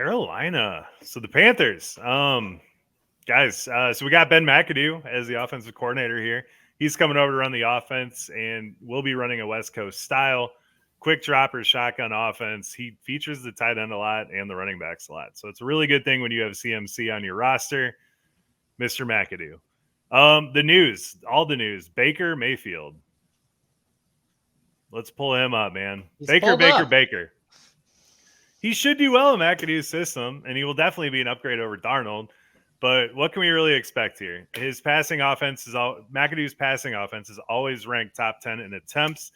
Carolina. So the Panthers. Guys, so we got Ben McAdoo as the offensive coordinator here. He's coming over to run the offense, and we'll be running a West Coast style, quick dropper, shotgun offense. He features the tight end a lot and the running backs a lot. So it's a really good thing when you have CMC on your roster, Mr. McAdoo. All the news. Baker Mayfield. Let's pull him up, man. Baker. He should do well in McAdoo's system, and he will definitely be an upgrade over Darnold. But what can we really expect here? His passing offense McAdoo's passing offense is always ranked top 10 in attempts,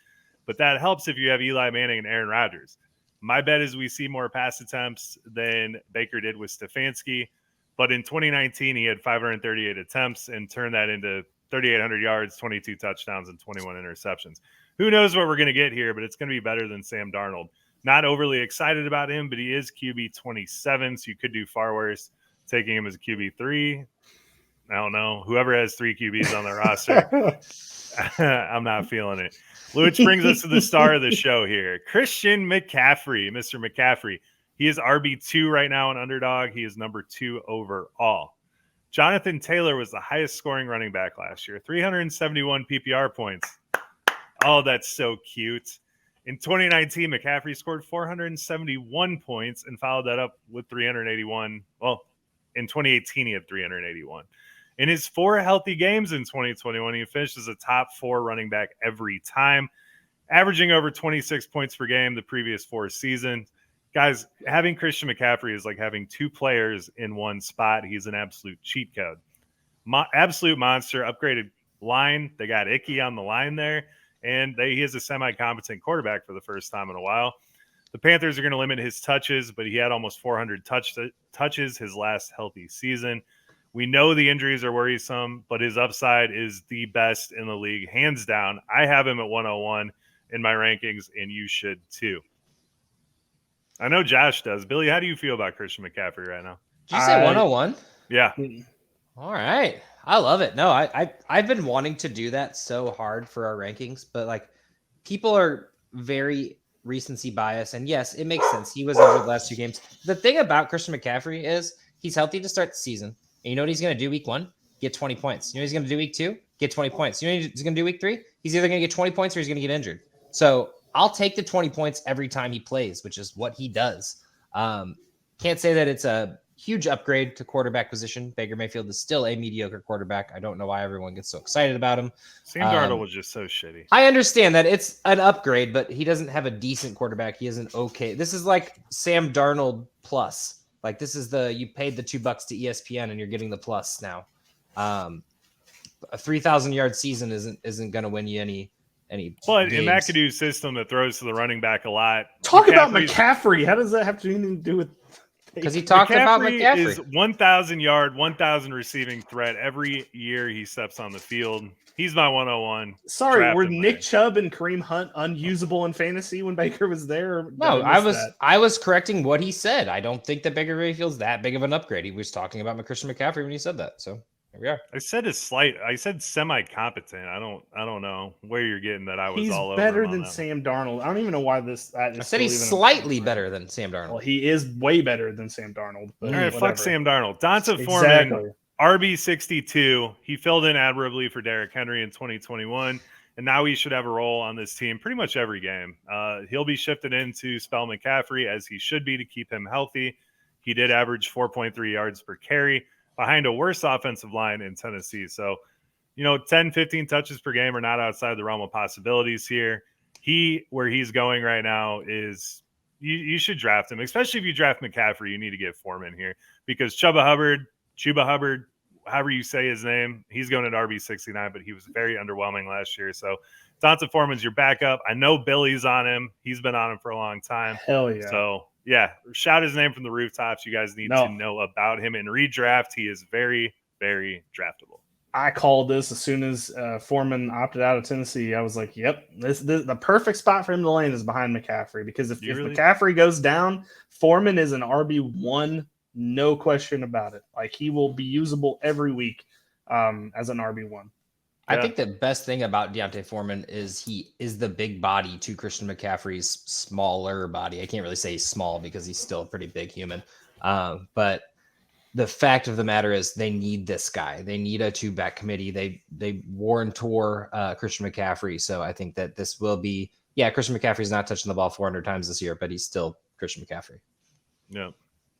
but that helps if you have Eli Manning and Aaron Rodgers. My bet is we see more pass attempts than Baker did with Stefanski, but in 2019 he had 538 attempts and turned that into 3,800 yards, 22 touchdowns, and 21 interceptions. Who knows what we're going to get here, but it's going to be better than Sam Darnold. Not overly excited about him, but he is QB 27, so you could do far worse. Taking him as a QB3, I don't know. Whoever has 3 QBs on their roster, I'm not feeling it. Which brings us to the star of the show here, Christian McCaffrey, Mr. McCaffrey. He is RB2 right now in Underdog. He is number 2 overall. Jonathan Taylor was the highest scoring running back last year, 371 PPR points. Oh, that's so cute. In 2019, McCaffrey scored 471 points and followed that up with 381. Well, in 2018, he had 381. In his 4 healthy games in 2021, he finished as a top 4 running back every time, averaging over 26 points per game the previous 4 seasons. Guys, having Christian McCaffrey is like having 2 players in one spot. He's an absolute cheat code. Absolute monster, upgraded line. They got Icky on the line there, and he is a semi-competent quarterback for the first time in a while. The Panthers are going to limit his touches, but he had almost 400 touches his last healthy season. We know the injuries are worrisome, but his upside is the best in the league, hands down. I have him at 101 in my rankings, and you should too. I know Josh does. Billy, how do you feel about Christian McCaffrey right now? Did you say 101? Yeah. All right. I love it. No, I've been wanting to do that so hard for our rankings, but like people are very recency bias, and yes, it makes sense. He was injured the last 2 games. The thing about Christian McCaffrey is he's healthy to start the season. And you know what he's going to do week 1? Get 20 points. You know what he's going to do week 2? Get 20 points. You know what he's going to do week 3? He's either going to get 20 points or he's going to get injured. So I'll take the 20 points every time he plays, which is what he does. Can't say that it's a huge upgrade to quarterback position. Baker Mayfield is still a mediocre quarterback. I don't know why everyone gets so excited about him. Sam Darnold was just so shitty. I understand that it's an upgrade, but he doesn't have a decent quarterback. He isn't okay. This is like Sam Darnold plus. Like this is you paid the $2 to ESPN and you're getting the plus now. A 3,000 yard season isn't going to win you any. But games. In McAdoo's system that throws to the running back a lot. Talk about McCaffrey. How does that have anything to do with? Because he talked about McCaffrey. Is 1,000 yard, 1,000 receiving threat every year he steps on the field. He's my 101. Sorry, were Nick Chubb and Kareem Hunt unusable in fantasy when Baker was there? No, I was correcting what he said. I don't think that Baker Mayfield's that big of an upgrade. He was talking about Christian McCaffrey when he said that. So here we are. I said semi-competent. I don't know where you're getting that. He's all over. He's better than Sam Darnold. I don't even know why this. I said he's slightly better than Sam Darnold. Well, he is way better than Sam Darnold. All right, fuck Sam Darnold. Donta Foreman, RB62. He filled in admirably for Derrick Henry in 2021, and now he should have a role on this team pretty much every game. He'll be shifted into spell McCaffrey as he should be to keep him healthy. He did average 4.3 yards per carry behind a worse offensive line in Tennessee. So, 10, 15 touches per game are not outside the realm of possibilities here. Where he's going right now is you should draft him, especially if you draft McCaffrey. You need to get Foreman here because Chuba Hubbard, however you say his name, he's going at RB69, but he was very underwhelming last year. So Donta Foreman's your backup. I know Billy's on him. He's been on him for a long time. Hell yeah. So, yeah, shout his name from the rooftops. You guys need to know about him. In redraft, he is very, very draftable. I called this as soon as Foreman opted out of Tennessee. I was like, yep, this the perfect spot for him to land is behind McCaffrey because if McCaffrey goes down, Foreman is an RB1, no question about it. Like he will be usable every week as an RB1. I think the best thing about D'Onta Foreman is he is the big body to Christian McCaffrey's smaller body. I can't really say small because he's still a pretty big human. But the fact of the matter is they need this guy. They need a two-back committee. They wore and tore Christian McCaffrey. So I think that this will be, Christian McCaffrey's not touching the ball 400 times this year, but he's still Christian McCaffrey. Yeah,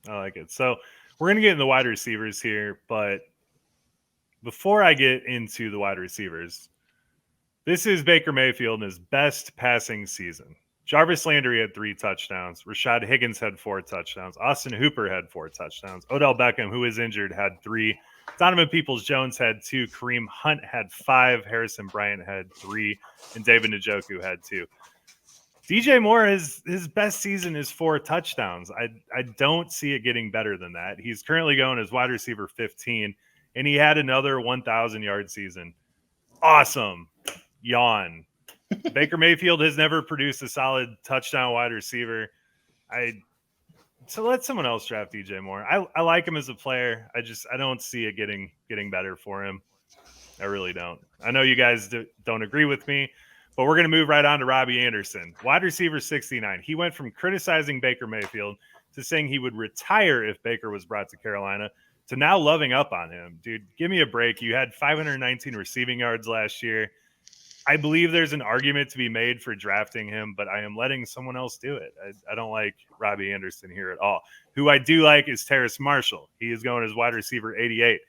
I like it. So we're going to get in the wide receivers here, but before I get into the wide receivers, this is Baker Mayfield in his best passing season. Jarvis Landry had 3 touchdowns. Rashad Higgins had 4 touchdowns. Austin Hooper had 4 touchdowns. Odell Beckham, who is injured, had 3. Donovan Peoples-Jones had 2. Kareem Hunt had 5. Harrison Bryant had 3. And David Njoku had 2. DJ Moore, his best season is 4 touchdowns. I don't see it getting better than that. He's currently going as wide receiver 15, and he had another 1,000-yard season. Awesome. Yawn. Baker Mayfield has never produced a solid touchdown wide receiver. So let someone else draft DJ Moore. I like him as a player. I don't see it getting better for him. I really don't. I know you guys don't agree with me, but we're going to move right on to Robbie Anderson, wide receiver 69. He went from criticizing Baker Mayfield to saying he would retire if Baker was brought to Carolina to now loving up on him. Dude, give me a break. You had 519 receiving yards last year. I believe there's an argument to be made for drafting him, but I am letting someone else do it. I don't like Robbie Anderson here at all. Who I do like is Terrace Marshall. He is going as wide receiver 88.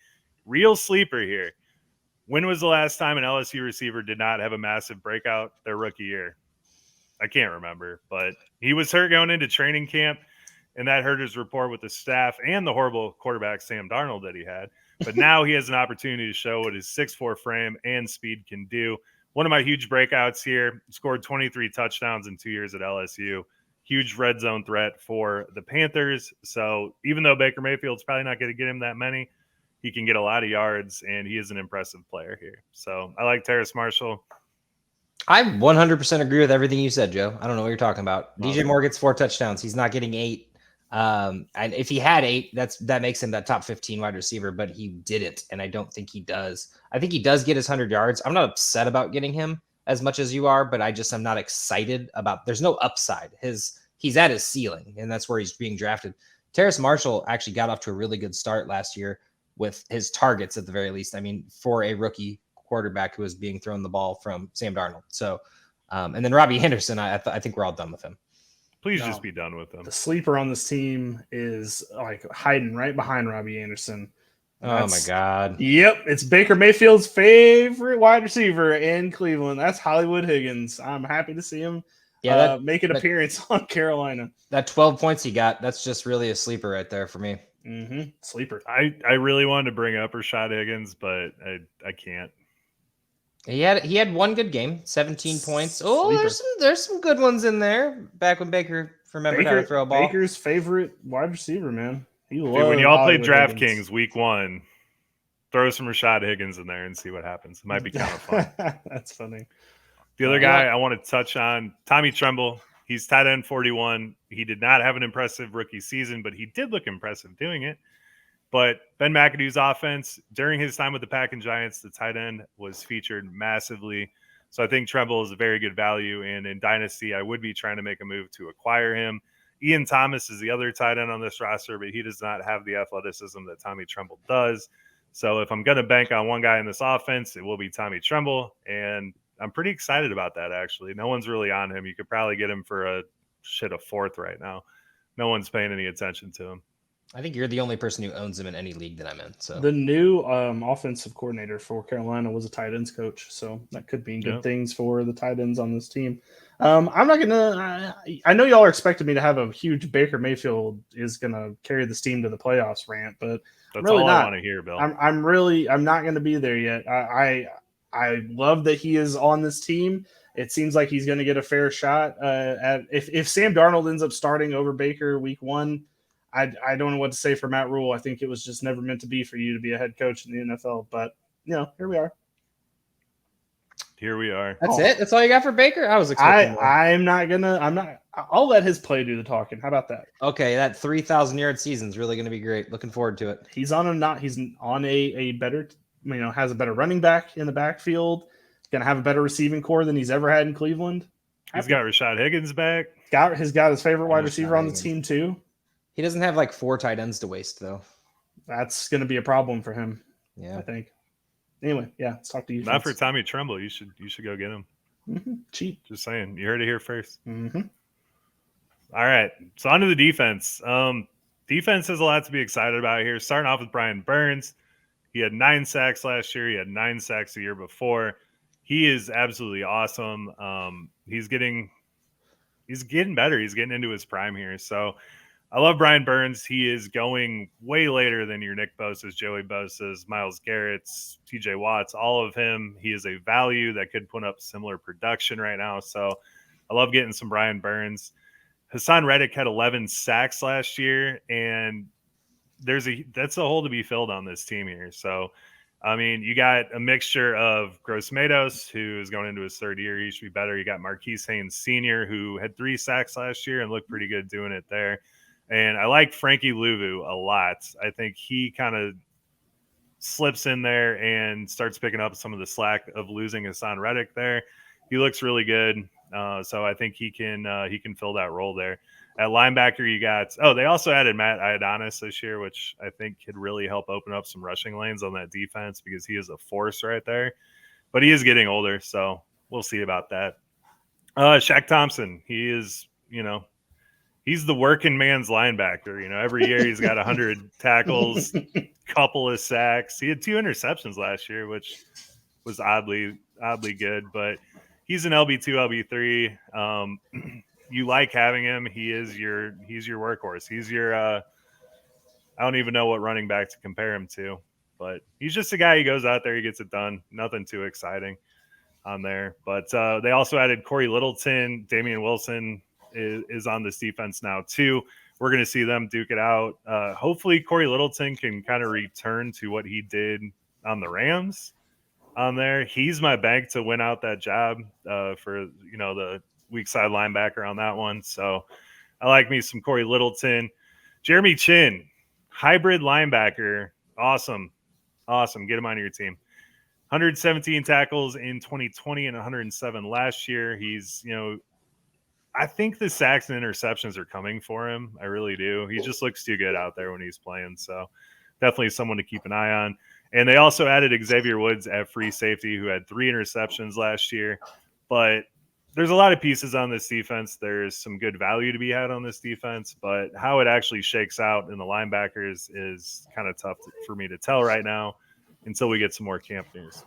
Real sleeper here. When was the last time an LSU receiver did not have a massive breakout their rookie year? I can't remember, but he was hurt going into training camp, and that hurt his rapport with the staff and the horrible quarterback Sam Darnold that he had. But now he has an opportunity to show what his 6'4" frame and speed can do. One of my huge breakouts here, scored 23 touchdowns in 2 years at LSU. Huge red zone threat for the Panthers. So even though Baker Mayfield's probably not going to get him that many, he can get a lot of yards, and he is an impressive player here. So I like Terrace Marshall. I 100% agree with everything you said, Joe. I don't know what you're talking about. Awesome. DJ Moore gets 4 touchdowns. He's not getting 8. And if he had 8, that makes him that top 15 wide receiver, but he didn't. And I don't think he does. I think he does get his 100 yards. I'm not upset about getting him as much as you are, but I'm not excited about, there's no upside. He's at his ceiling, and that's where he's being drafted. Terrace Marshall actually got off to a really good start last year with his targets at the very least. I mean, for a rookie quarterback who was being thrown the ball from Sam Darnold. So, and then Robbie Anderson, I think we're all done with him. Please just be done with him. The sleeper on this team is like hiding right behind Robbie Anderson. Oh my God. Yep. It's Baker Mayfield's favorite wide receiver in Cleveland. That's Hollywood Higgins. I'm happy to see him make an appearance on Carolina. That 12 points he got, that's just really a sleeper right there for me. Mm-hmm. Sleeper. I really wanted to bring up Rashad Higgins, but I can't. He had one good game, 17 points. Oh, Sleeper. there's some good ones in there. Back when Baker remembered how to throw a ball. Baker's favorite wide receiver, man. Dude, when y'all play DraftKings week 1, throw some Rashad Higgins in there and see what happens. It might be kind of fun. That's funny. The other guy I want to touch on, Tommy Tremble. He's tight end 41. He did not have an impressive rookie season, but he did look impressive doing it. But Ben McAdoo's offense, during his time with the Pack and Giants, the tight end was featured massively. So I think Tremble is a very good value. And in Dynasty, I would be trying to make a move to acquire him. Ian Thomas is the other tight end on this roster, but he does not have the athleticism that Tommy Tremble does. So if I'm going to bank on one guy in this offense, it will be Tommy Tremble. And I'm pretty excited about that, actually. No one's really on him. You could probably get him for a 4th right now. No one's paying any attention to him. I think you're the only person who owns him in any league that I'm in. So the new offensive coordinator for Carolina was a tight ends coach, so that could mean good things for the tight ends on this team. I'm not gonna. I know y'all are expecting me to have a huge Baker Mayfield is gonna carry this team to the playoffs rant, but that's really all not. I want to hear, Bill. I'm not gonna be there yet. I love that he is on this team. It seems like he's gonna get a fair shot at if Sam Darnold ends up starting over Baker week 1. I don't know what to say for Matt Rule. I think it was just never meant to be for you to be a head coach in the NFL. But, here we are. Here we are. That's it? That's all you got for Baker? I was expecting more. I'll let his play do the talking. How about that? Okay, that 3,000-yard season is really going to be great. Looking forward to it. He's on a better has a better running back in the backfield, going to have a better receiving core than he's ever had in Cleveland. He's got Rashad Higgins back. He's got his favorite wide receiver on the team too. He doesn't have like 4 tight ends to waste though. That's going to be a problem for him. Yeah, I think. Anyway, yeah, let's talk to you. Not for Tommy Tremble. You should go get him. Cheap. Just saying. You heard it here first. Mm-hmm. All right. So on to the defense. Defense has a lot to be excited about here. Starting off with Brian Burns. He had 9 sacks last year. He had 9 sacks the year before. He is absolutely awesome. He's getting better. He's getting into his prime here. So I love Brian Burns. He is going way later than your Nick Bosa's, Joey Bosa's, Myles Garrett's, TJ Watt's, all of him. He is a value that could put up similar production right now. So I love getting some Brian Burns. Hassan Reddick had 11 sacks last year, and that's a hole to be filled on this team here. So, I mean, you got a mixture of Gross Matos, who is going into his 3rd year. He should be better. You got Marquise Haynes Sr., who had 3 sacks last year and looked pretty good doing it there. And I like Frankie Louvu a lot. I think he kind of slips in there and starts picking up some of the slack of losing Hassan Reddick there. He looks really good. So I think he can fill that role there. At linebacker, you got they also added Matt Ioannidis this year, which I think could really help open up some rushing lanes on that defense because he is a force right there. But he is getting older, so we'll see about that. Shaq Thompson, he is, he's the working man's linebacker. Every year he's got 100 tackles, couple of sacks. He had 2 interceptions last year, which was oddly good, but he's an LB2, LB3. You like having him. He's your workhorse. He's your I don't even know what running back to compare him to, but he's just a guy who goes out there, he gets it done. Nothing too exciting on there. But they also added Corey Littleton. Damian Wilson is on this defense now too. We're going to see them duke it out. Hopefully Corey Littleton can kind of return to what he did on the Rams on there. He's my bank to win out that job for the weak side linebacker on that one. So I like me some Corey Littleton. Jeremy Chin, hybrid linebacker. Awesome. Get him on your team. 117 tackles in 2020 and 107 last year. He's, I think the sacks and interceptions are coming for him. I really do. He just looks too good out there when he's playing. So definitely someone to keep an eye on. And they also added Xavier Woods at free safety, who had 3 interceptions last year. But there's a lot of pieces on this defense. There's some good value to be had on this defense, but how it actually shakes out in the linebackers is kind of tough for me to tell right now until we get some more camp news.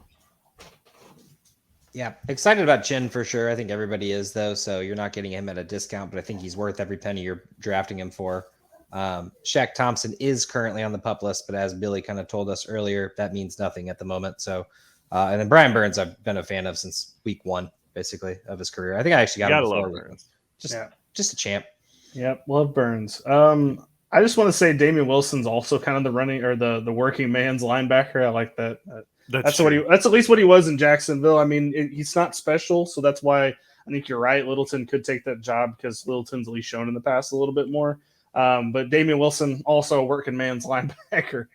Yeah, excited about Chin for sure. I think everybody is, though, so you're not getting him at a discount, but I think he's worth every penny you're drafting him for. Shaq Thompson is currently on the PUP list, but as Billy kind of told us earlier, that means nothing at the moment. So, and then Brian Burns, I've been a fan of since week 1. Basically of his career. I think I actually got him before Burns. Just a champ. Yep, love Burns. I just want to say Damian Wilson's also kind of the running or the working man's linebacker. I like that. That's at least what he was in Jacksonville. I mean, he's not special, so that's why I think you're right. Littleton could take that job because Littleton's at least shown in the past a little bit more. But Damian Wilson also a working man's linebacker.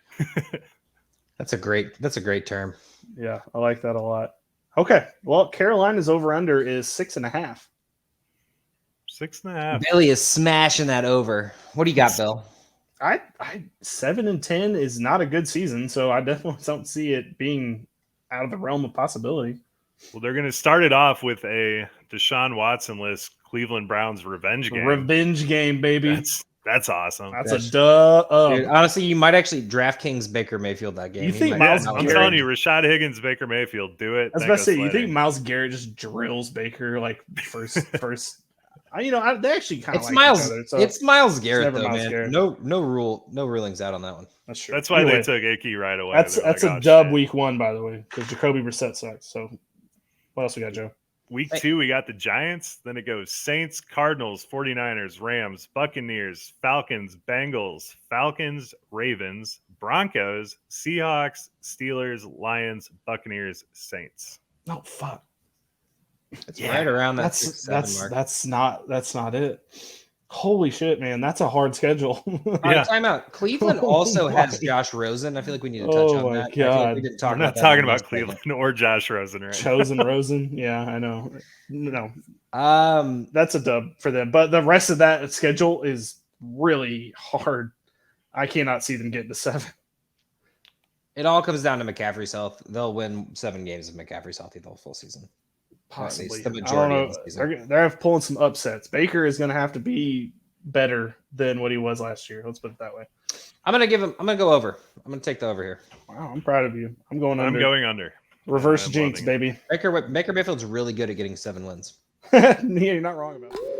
That's a great term. Yeah, I like that a lot. Okay, well, Carolina's over-under is 6.5. 6.5. Billy is smashing that over. What do you got, Bill? I 7-10 is not a good season, so I definitely don't see it being out of the realm of possibility. Well, they're going to start it off with a Deshaun Watson-less Cleveland Browns revenge game. Revenge game, baby. That's awesome. That's a duh. Dude, honestly, you might actually DraftKings Baker Mayfield that game. You think Myles I'm telling you, Rashad Higgins, Baker Mayfield, do it. I was about to say, you think Myles Garrett just drills Baker like first? They actually kind of like each other. So it's Myles Garrett, though, man. Garrett. No rulings out on that one. That's true. That's why they took Icky right away. That's a dub week 1, by the way, because Jacoby Brissett sucks. So what else we got, Joe? Week 2, we got the Giants. Then it goes Saints, Cardinals, 49ers, Rams, Buccaneers, Falcons, Bengals, Falcons, Ravens, Broncos, Seahawks, Steelers, Lions, Buccaneers, Saints. Oh, fuck. It's right around that 6-7 mark. That's not it. Holy shit, man. That's a hard schedule. All right, timeout. Cleveland also has Josh Rosen. I feel like we need to touch on that. I feel like we didn't talk We're not about talking about Cleveland or Josh Rosen right Chosen Rosen. Yeah, I know. No. now. That's a dub for them. But the rest of that schedule is really hard. I cannot see them getting to 7. It all comes down to McCaffrey's health. They'll win 7 games if McCaffrey's healthy the full season. Possibly. The majority of the season. They're pulling some upsets. Baker is going to have to be better than what he was last year. Let's put it that way. I'm gonna go over. I'm gonna take the over here. Wow, I'm proud of you. I'm going under. I'm going under. Reverse jinx, baby. Baker Mayfield's really good at getting 7 wins. Yeah, you're not wrong about it.